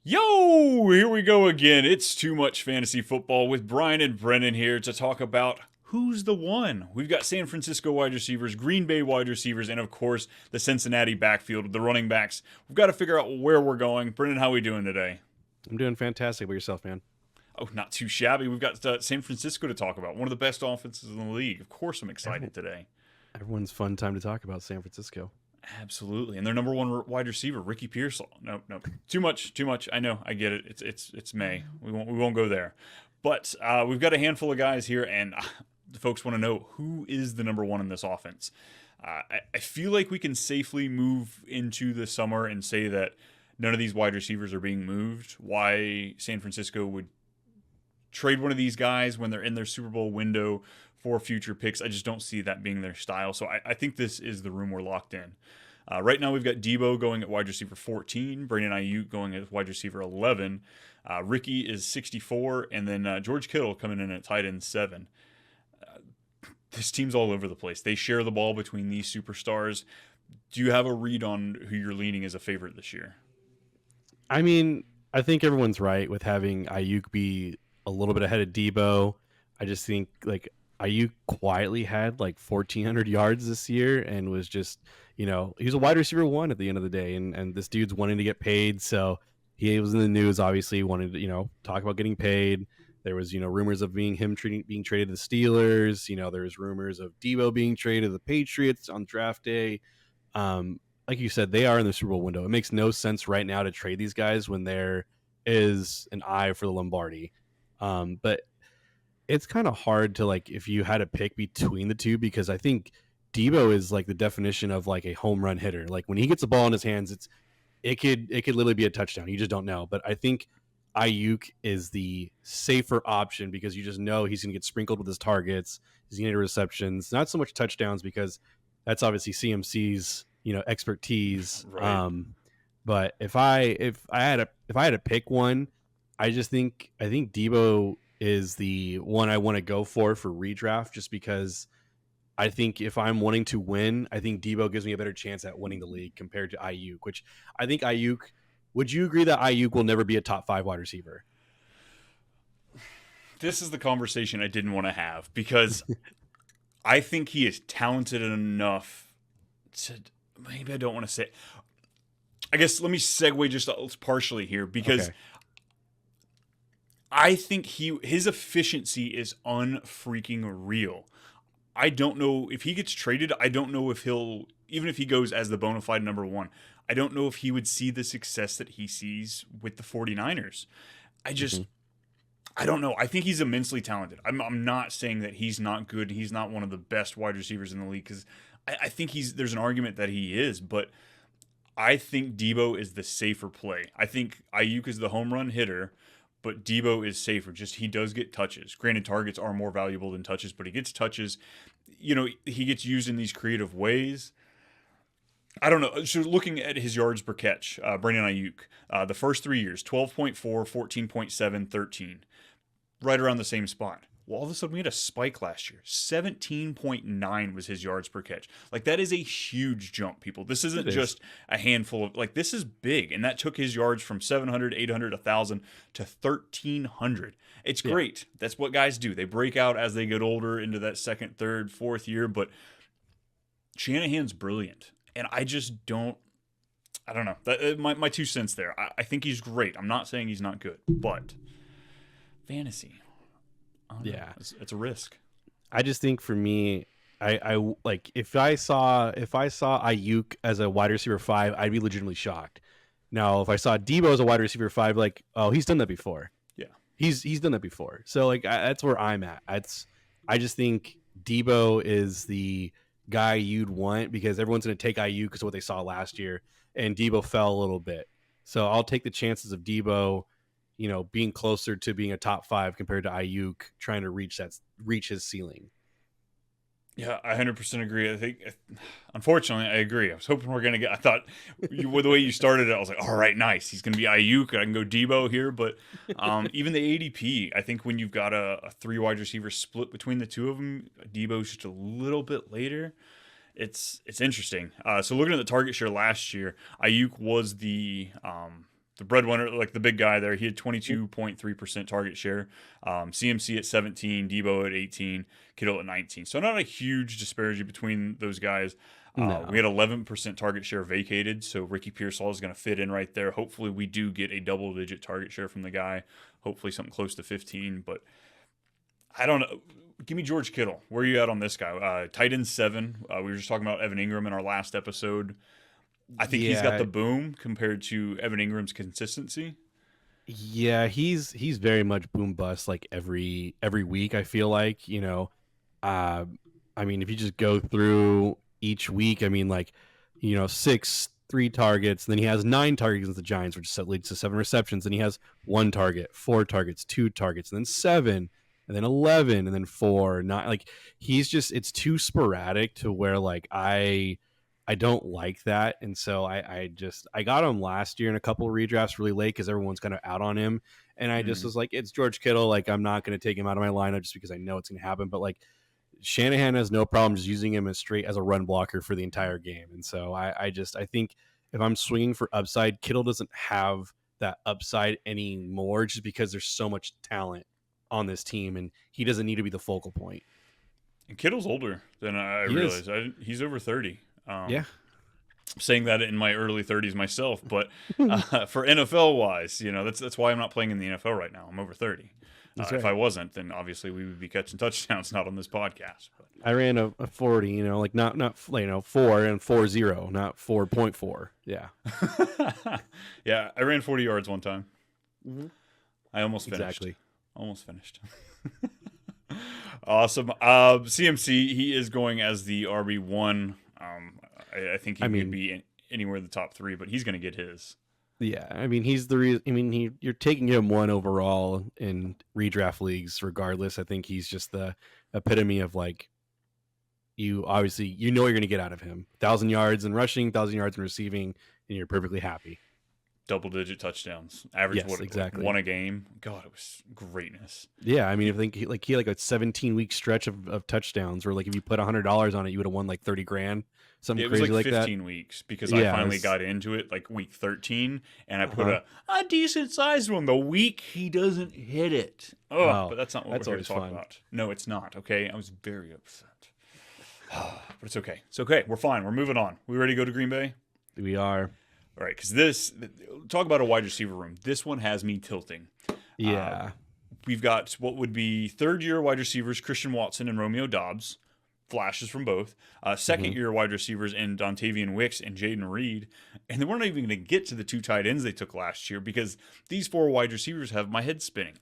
Yo, here we go again. It's Too Much Fantasy Football with Brian and Brennan here to talk about who's the one. We've got San Francisco wide receivers, Green Bay wide receivers, and of course the Cincinnati backfield, the running backs. We've got to figure out where we're going. Brennan, how are we doing today? I'm doing fantastic. About yourself, man? Oh, not too shabby. We've got San Francisco to talk about, one of the best offenses in the league. Of course I'm excited today. Everyone's fun time to talk about San Francisco. Absolutely, and their number one wide receiver, Ricky Pearsall. No, too much. I know, I get it. It's May. We won't go there, but we've got a handful of guys here, and the folks want to know who is the number one in this offense. I feel like we can safely move into the summer and say that none of these wide receivers are being moved. Why San Francisco would trade one of these guys when they're in their Super Bowl window for future picks, I just don't see that being their style. So I think this is the room we're locked in. Right now we've got Deebo going at wide receiver 14, Brandon Aiyuk going at wide receiver 11, Ricky is 64, and then George Kittle coming in at tight end 7. This team's all over the place. They share the ball between these superstars. Do you have a read on who you're leaning as a favorite this year? I mean, I think everyone's right with having Aiyuk be a little bit ahead of Deebo. I just think Aiyuk quietly had 1,400 yards this year and was just, he was a wide receiver 1 at the end of the day. And this dude's wanting to get paid. So he was in the news, obviously, wanted to, talk about getting paid. There was, rumors of being traded to the Steelers. There's rumors of Deebo being traded to the Patriots on draft day. Like you said, they are in the Super Bowl window. It makes no sense right now to trade these guys when there is an eye for the Lombardi. But it's kind of hard to if you had to pick between the two, because I think Deebo is the definition of a home run hitter. When he gets the ball in his hands, it could literally be a touchdown. You just don't know. But I think Aiyuk is the safer option because you just know he's going to get sprinkled with his targets. He's going to get receptions, not so much touchdowns because that's obviously CMC's expertise. Right. But if I had to pick one, I think Deebo is the one I want to go for redraft, just because I think if I'm wanting to win, I think Deebo gives me a better chance at winning the league compared to Aiyuk, which I think Aiyuk, would you agree that Aiyuk will never be a top 5 wide receiver? This is the conversation I didn't want to have because I think he is talented enough to, maybe I don't want to say, I guess let me segue just partially here because okay. I think his efficiency is unfreaking real. I don't know if he gets traded. I don't know if even if he goes as the bona fide number 1, I don't know if he would see the success that he sees with the 49ers. I don't know. I think he's immensely talented. I'm not saying that he's not good. He's not one of the best wide receivers in the league because I think there's an argument that he is, but I think Deebo is the safer play. I think Aiyuk is the home run hitter, but Deebo is safer. Just he does get touches. Granted, targets are more valuable than touches, but he gets touches. He gets used in these creative ways. I don't know. So looking at his yards per catch, Brandon Aiyuk, the first 3 years, 12.4, 14.7, 13. Right around the same spot. Well, all of a sudden we had a spike last year. 17.9 was his yards per catch. That is a huge jump, people. This isn't just a handful of, this is big. And that took his yards from 700, 800, 1,000 to 1,300. It's great. That's what guys do. They break out as they get older into that second, third, fourth year. But Shanahan's brilliant. And I just don't know. My 2 cents there. I think he's great. I'm not saying he's not good. But fantasy. Yeah, it's a risk. I just think for me, I if I saw Aiyuk as a wide receiver 5, I'd be legitimately shocked. Now, if I saw Deebo as a wide receiver 5, oh, he's done that before. Yeah, he's done that before. So that's where I'm at. I just think Deebo is the guy you'd want because everyone's going to take Aiyuk because of what they saw last year, and Deebo fell a little bit. So I'll take the chances of Deebo, being closer to being a top 5 compared to Aiyuk trying to reach his ceiling. Yeah, I 100% agree. I think, unfortunately, I agree. I was hoping I thought the way you started it, I was like, all right, nice. He's going to be Aiyuk. I can go Deebo here. But even the ADP, I think when you've got a 3 wide receiver split between the 2 of them, Deebo's just a little bit later. It's interesting. So looking at the target share last year, Aiyuk was the the breadwinner, like the big guy there. He had 22.3% target share. CMC at 17, Deebo at 18, Kittle at 19. So not a huge disparity between those guys. No. We had 11% target share vacated, so Ricky Pearsall is going to fit in right there. Hopefully we do get a double-digit target share from the guy. Hopefully something close to 15, but I don't know. Give me George Kittle. Where are you at on this guy? Tight end 7. We were just talking about Evan Ingram in our last episode. I think he's got the boom compared to Evan Ingram's consistency. Yeah, he's very much boom bust like every week, I feel like, I mean, if you just go through each week, I mean, like, 3 targets, and then he has 9 targets against the Giants, which leads to 7 receptions. Then he has 1 target, 4 targets, 2 targets, and then 7, and then 11, and then 4. Not like it's too sporadic to where like I don't like that, and so I got him last year in a couple of redrafts really late because everyone's kind of out on him, and I just was like, it's George Kittle, like I'm not going to take him out of my lineup just because I know it's going to happen, but like Shanahan has no problem just using him as straight as a run blocker for the entire game. And so I think if I'm swinging for upside, Kittle doesn't have that upside anymore just because there's so much talent on this team and he doesn't need to be the focal point. And Kittle's older than I realized. He's over 30. Yeah. I'm saying that in my early 30s myself, but for NFL wise, that's why I'm not playing in the NFL right now. I'm over 30. Right. If I wasn't, then obviously we would be catching touchdowns, not on this podcast. But. I ran a 40, like not 4 and 4.0, not 4.4. Yeah. Yeah, I ran 40 yards one time. Mm-hmm. I almost finished. Exactly. Almost finished. Awesome. CMC, he is going as the RB1. I think he could be anywhere in the top 3, but he's going to get his. Yeah, I mean, he's the reason. I mean, you're taking him 1 overall in redraft leagues, regardless. I think he's just the epitome of like, you obviously you're going to get out of him 1,000 yards in rushing, 1,000 yards in receiving, and you're perfectly happy. Double-digit touchdowns, average exactly 1 a game. God, it was greatness. Yeah, I mean, if he had like a 17-week stretch of touchdowns, where like if you put $100 on it, you would have won like $30,000. Something crazy like that. It was like 15 weeks because I finally got into it like week 13, and I put a decent sized one. The week he doesn't hit it. But that's not what we're here to talk about. No, it's not. Okay, I was very upset. But it's okay. It's okay. We're fine. We're moving on. We ready to go to Green Bay? We are. All right, because talk about a wide receiver room. This one has me tilting. Yeah. We've got what would be third-year wide receivers, Christian Watson and Romeo Doubs. Flashes from both. Second-year wide receivers in Dontavian Wicks and Jaden Reed. And they weren't even going to get to the 2 tight ends they took last year because these 4 wide receivers have my head spinning.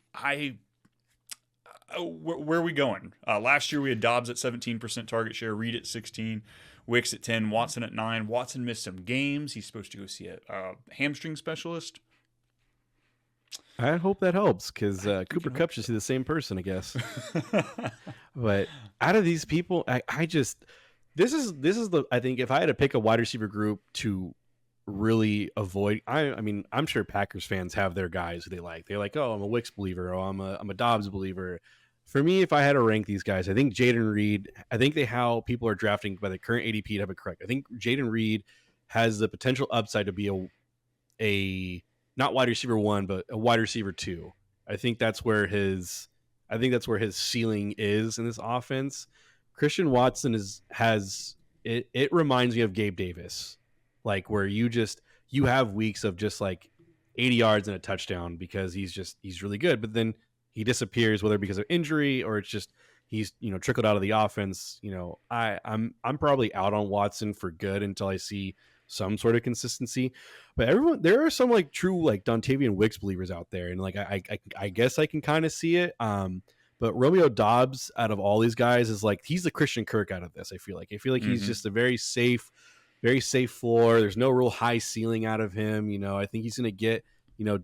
Where are we going? Last year we had Doubs at 17% target share, Reed at 16%, Wicks at 10%, Watson at 9%. Watson missed some games. He's supposed to go see a hamstring specialist. I hope that helps because Cooper Kupp should see the same person, I guess. But out of these people, this is I think if I had to pick a wide receiver group to really avoid, I mean, I'm sure Packers fans have their guys who they like. They're like, oh, I'm a Wicks believer, or I'm a Dobbs believer. For me, if I had to rank these guys, I think Jaden Reed, how people are drafting by the current ADP to have it correct. I think Jaden Reed has the potential upside to be a not wide receiver 1, but a wide receiver 2. I think that's where his ceiling is in this offense. Christian Watson has it reminds me of Gabe Davis, like where you have weeks of just like 80 yards and a touchdown because he's really good, but then he disappears, whether because of injury or it's just he's trickled out of the offense. I'm probably out on Watson for good until I see some sort of consistency. But there are some like true like Dontavian Wicks believers out there, and like I guess I can kind of see it. But Romeo Doubs out of all these guys is like he's the Christian Kirk out of this. I feel like he's just a very safe floor. There's no real high ceiling out of him. I think he's gonna get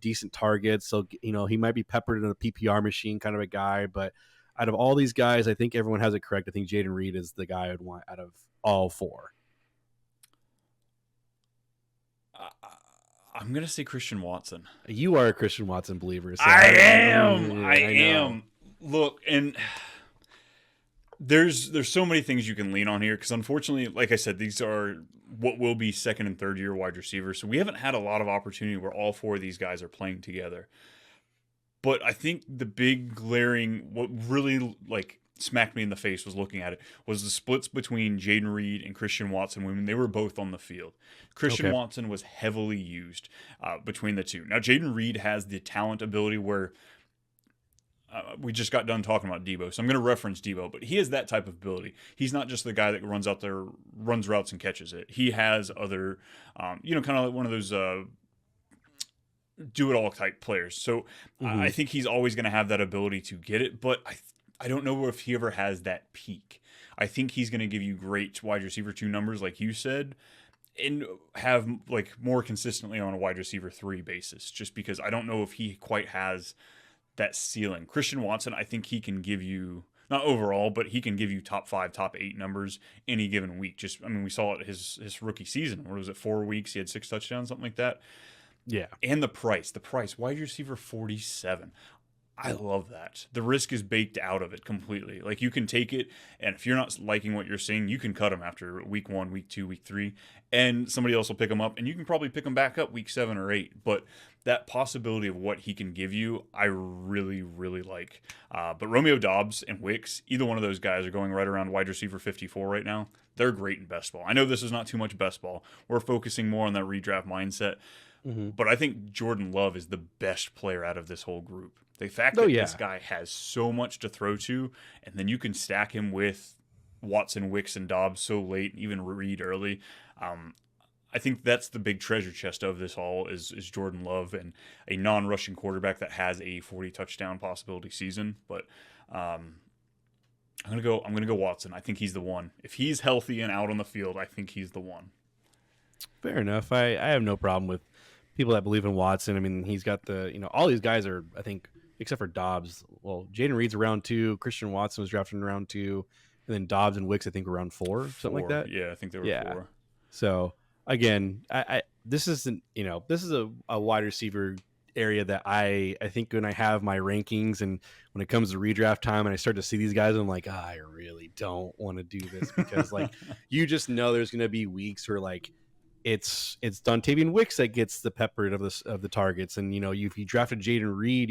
decent targets. So he might be peppered in a PPR machine kind of a guy. But out of all these guys, I think everyone has it correct. I think Jaden Reed is the guy I'd want out of all 4. I'm going to say Christian Watson. You are a Christian Watson believer. So I am. Look, and There's so many things you can lean on here because unfortunately, like I said, these are what will be second and third year wide receivers. So we haven't had a lot of opportunity where all four of these guys are playing together. But I think the big glaring, what really like smacked me in the face was looking at it, was the splits between Jaden Reed and Christian Watson when they were both on the field. Christian Watson was heavily used between the two. Now, Jaden Reed has the talent ability where we just got done talking about Deebo, so I'm going to reference Deebo, but he has that type of ability. He's not just the guy that runs out there, runs routes and catches it. He has other, kind of like one of those do-it-all type players. So I think he's always going to have that ability to get it, but I don't know if he ever has that peak. I think he's going to give you great wide receiver 2 numbers, like you said, and have like more consistently on a wide receiver 3 basis, just because I don't know if he quite has that ceiling. Christian Watson, I think he can give you, not overall, but he can give you top 5, top 8 numbers any given week. We saw it his rookie season. What was it, 4 weeks? He had 6 touchdowns, something like that. Yeah. And the price, wide receiver 47. I love that. The risk is baked out of it completely. Like, you can take it, and if you're not liking what you're seeing, you can cut him after week 1, week 2, week 3, and somebody else will pick him up, and you can probably pick him back up week 7 or 8. But that possibility of what he can give you, I really, really like. But Romeo Doubs and Wicks, either one of those guys are going right around wide receiver 54 right now. They're great in best ball. I know this is not too much best ball. We're focusing more on that redraft mindset. But I think Jordan Love is the best player out of this whole group. The fact that this guy has so much to throw to, and then you can stack him with Watson, Wicks, and Dobbs so late, even Reed early. I think that's the big treasure chest of this all is Jordan Love and a non-rushing quarterback that has a 40 touchdown possibility season. But I'm gonna go Watson. I think he's the one. If he's healthy and out on the field, I think he's the one. Fair enough. I have no problem with people that believe in Watson. I mean, he's got all these guys are, I think, except for Dobbs. Well, Jaden Reed's around 2. Christian Watson was drafted in round 2. And then Dobbs and Wicks, I think, were around 4, something like that. Yeah, I think they were 4. So, again, this isn't, this is a wide receiver area that I think when I have my rankings and when it comes to redraft time and I start to see these guys, I'm like, I really don't want to do this because, like, you just know there's going to be weeks where, like, it's Dontavian Wicks that gets the peppered of the targets, and if you drafted Jaden Reed,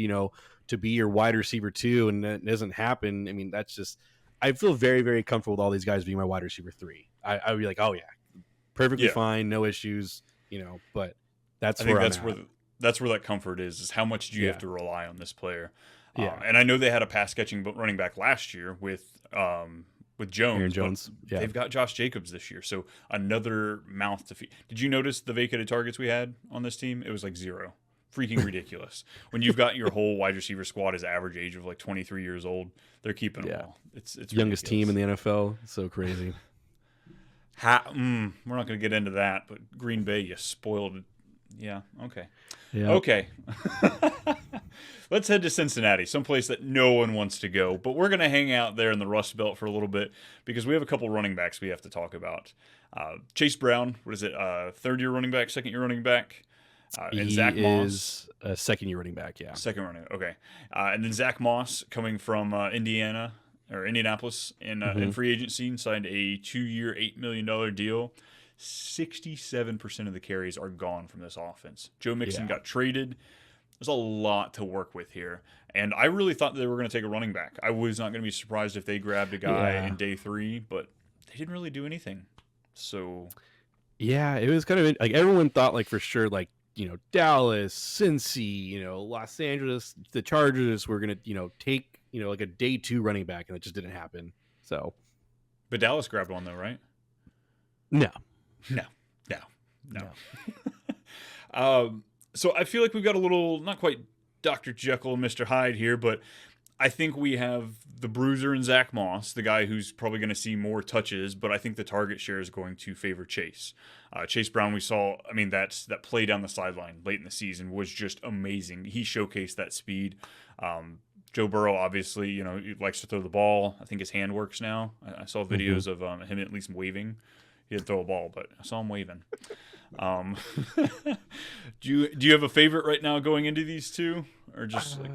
to be your wide receiver 2, and that doesn't happen. I mean, that's just, I feel very, very comfortable with all these guys being my wide receiver 3. I would be like, oh yeah, perfectly fine, no issues, But that's where that comfort is how much do you have to rely on this player? And I know they had a pass catching running back last year with Jones. Aaron Jones. They've got Josh Jacobs this year, so another mouth to feed. Did you notice the vacated targets we had on this team? It was like 0. Freaking ridiculous. When you've got your whole wide receiver squad is average age of like 23 years old, they're keeping them all. It's youngest ridiculous. team in the NFL. It's so crazy. We're not going to get into that, but Green Bay, you spoiled it. Yeah, okay. Yeah. Okay. Let's head to Cincinnati, someplace that no one wants to go. But we're going to hang out there in the Rust Belt for a little bit because we have a couple running backs we have to talk about. Chase Brown, what is it? Third-year running back, second-year running back? And Zach Moss is a second-year running back, yeah. Second running, okay. And then Zach Moss coming from Indianapolis in free agency and signed a 2-year, $8 million deal. 67% of the carries are gone from this offense. Joe Mixon got traded. There's a lot to work with here. And I really thought they were going to take a running back. I was not going to be surprised if they grabbed a guy in day 3, but they didn't really do anything. So, yeah, it was kind of like everyone thought, like, for sure, like, Dallas, Cincy, Los Angeles, the Chargers were going to, take, like a day 2 running back, and it just didn't happen. So, but Dallas grabbed one though, right? No. So I feel like we've got a little, not quite Dr. Jekyll and Mr. Hyde here, but I think we have the bruiser and Zach Moss, the guy who's probably going to see more touches, but I think the target share is going to favor Chase. Chase Brown, we saw, that play down the sideline late in the season was just amazing. He showcased that speed. Joe Burrow, obviously, he likes to throw the ball. I think his hand works now. I saw videos of him at least waving. He didn't throw a ball, but I saw him waving. Do you have a favorite right now going into these two, or just like?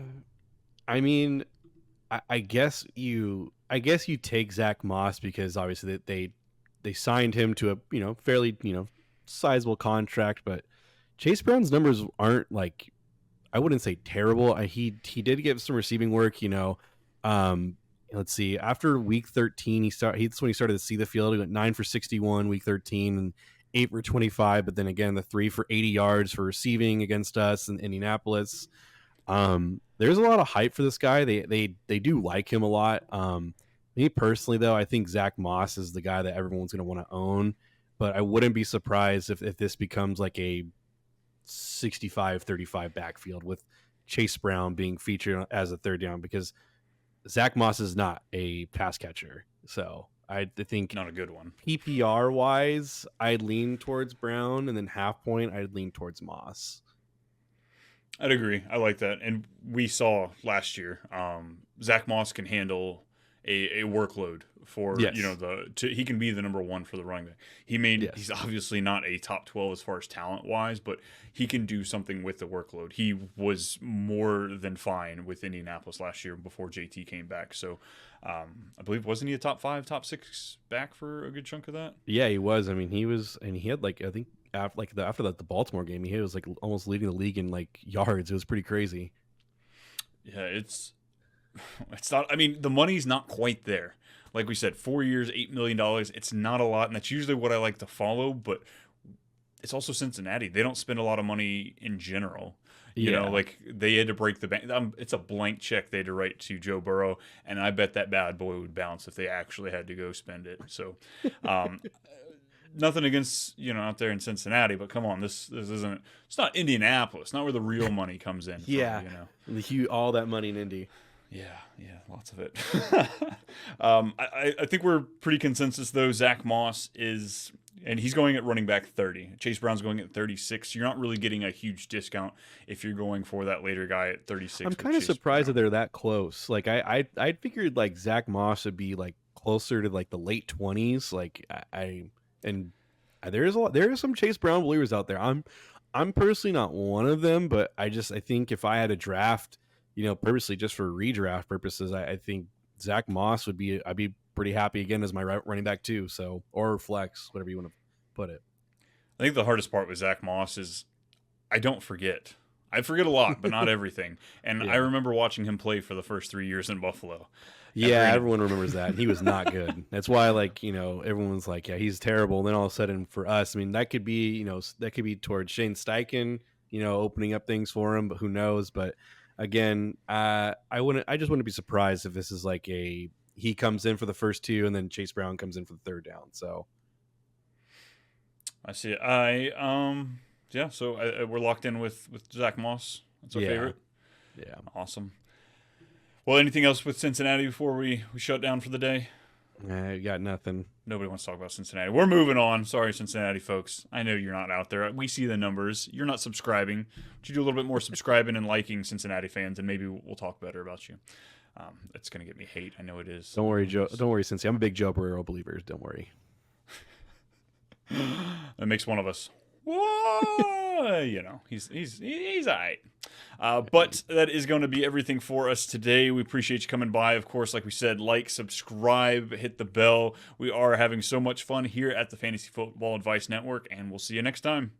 I guess you I guess you take Zach Moss because obviously they signed him to a fairly sizable contract, but Chase Brown's numbers aren't like, I wouldn't say terrible. He did get some receiving work. Let's see. After week 13, that's when he started to see the field. He went 9 for 61 week 13 and 8 for 25. But then again, the 3 for 80 yards for receiving against us in Indianapolis. There's a lot of hype for this guy. They do like him a lot. Me personally, though, I think Zach Moss is the guy that everyone's going to want to own. But I wouldn't be surprised if this becomes like a 65-35 backfield with Chase Brown being featured as a third down, because Zach Moss is not a pass catcher. So I think not a good one. PPR wise, I'd lean towards Brown, and then half point, I'd lean towards Moss. I'd agree. I like that. And we saw last year, Zach Moss can handle a workload for, Yes. he can be the number one for the running back. He's obviously not a top 12 as far as talent wise, but he can do something with the workload. He was more than fine with Indianapolis last year before JT came back. So I believe, wasn't he a top 5, top 6 back for a good chunk of that? Yeah, he was. I mean, he was, and he had like, I think after the Baltimore game, he was like almost leading the league in like yards. It was pretty crazy. Yeah, it's not, I mean, the money's not quite there. Like we said, 4 years, $8 million. It's not a lot, and that's usually what I like to follow, but it's also Cincinnati. They don't spend a lot of money in general. You know, like they had to break the bank. It's a blank check they had to write to Joe Burrow, and I bet that bad boy would bounce if they actually had to go spend it. So, nothing against, out there in Cincinnati, but come on, this isn't, it's not Indianapolis, not where the real money comes in. Yeah. From, all that money in Indy. Yeah, lots of it. I think we're pretty consensus though. Zach Moss is, and he's going at running back 30. Chase Brown's going at 36. So you're not really getting a huge discount if you're going for that later guy at 36. I'm kind of surprised that they're that close. Like I figured like Zach Moss would be like closer to like the late 20s. Like there are some Chase Brown believers out there. I'm personally not one of them, but I think if I had a draft, purposely just for redraft purposes, I think Zach Moss I'd be pretty happy again as my running back too. So, or flex, whatever you want to put it. I think the hardest part with Zach Moss is I don't forget. I forget a lot, but not everything. And I remember watching him play for the first 3 years in Buffalo. Yeah, everyone remembers that. He was not good. That's why, everyone's like, yeah, he's terrible. And then all of a sudden for us, I mean, that could be towards Shane Steichen, opening up things for him, but who knows? But again, I just wouldn't be surprised if this is like he comes in for the first 2 and then Chase Brown comes in for the third down. So I see it. So we're locked in with Zach Moss. That's our favorite. Yeah. Awesome. Well, anything else with Cincinnati before we shut down for the day? I got nothing. Nobody wants to talk about Cincinnati. We're moving on. Sorry, Cincinnati folks. I know you're not out there. We see the numbers. You're not subscribing. Would you do a little bit more subscribing and liking, Cincinnati fans, and maybe we'll talk better about you. It's going to get me hate. I know it is. Don't worry, Joe. Don't worry, Cincy. I'm a big Joe Burrow believer. Don't worry. That makes one of us. Whoa! He's all right. But that is going to be everything for us today. We appreciate you coming by. Of course, like we said, like, subscribe, hit the bell. We are having so much fun here at the Fantasy Football Advice Network, and we'll see you next time.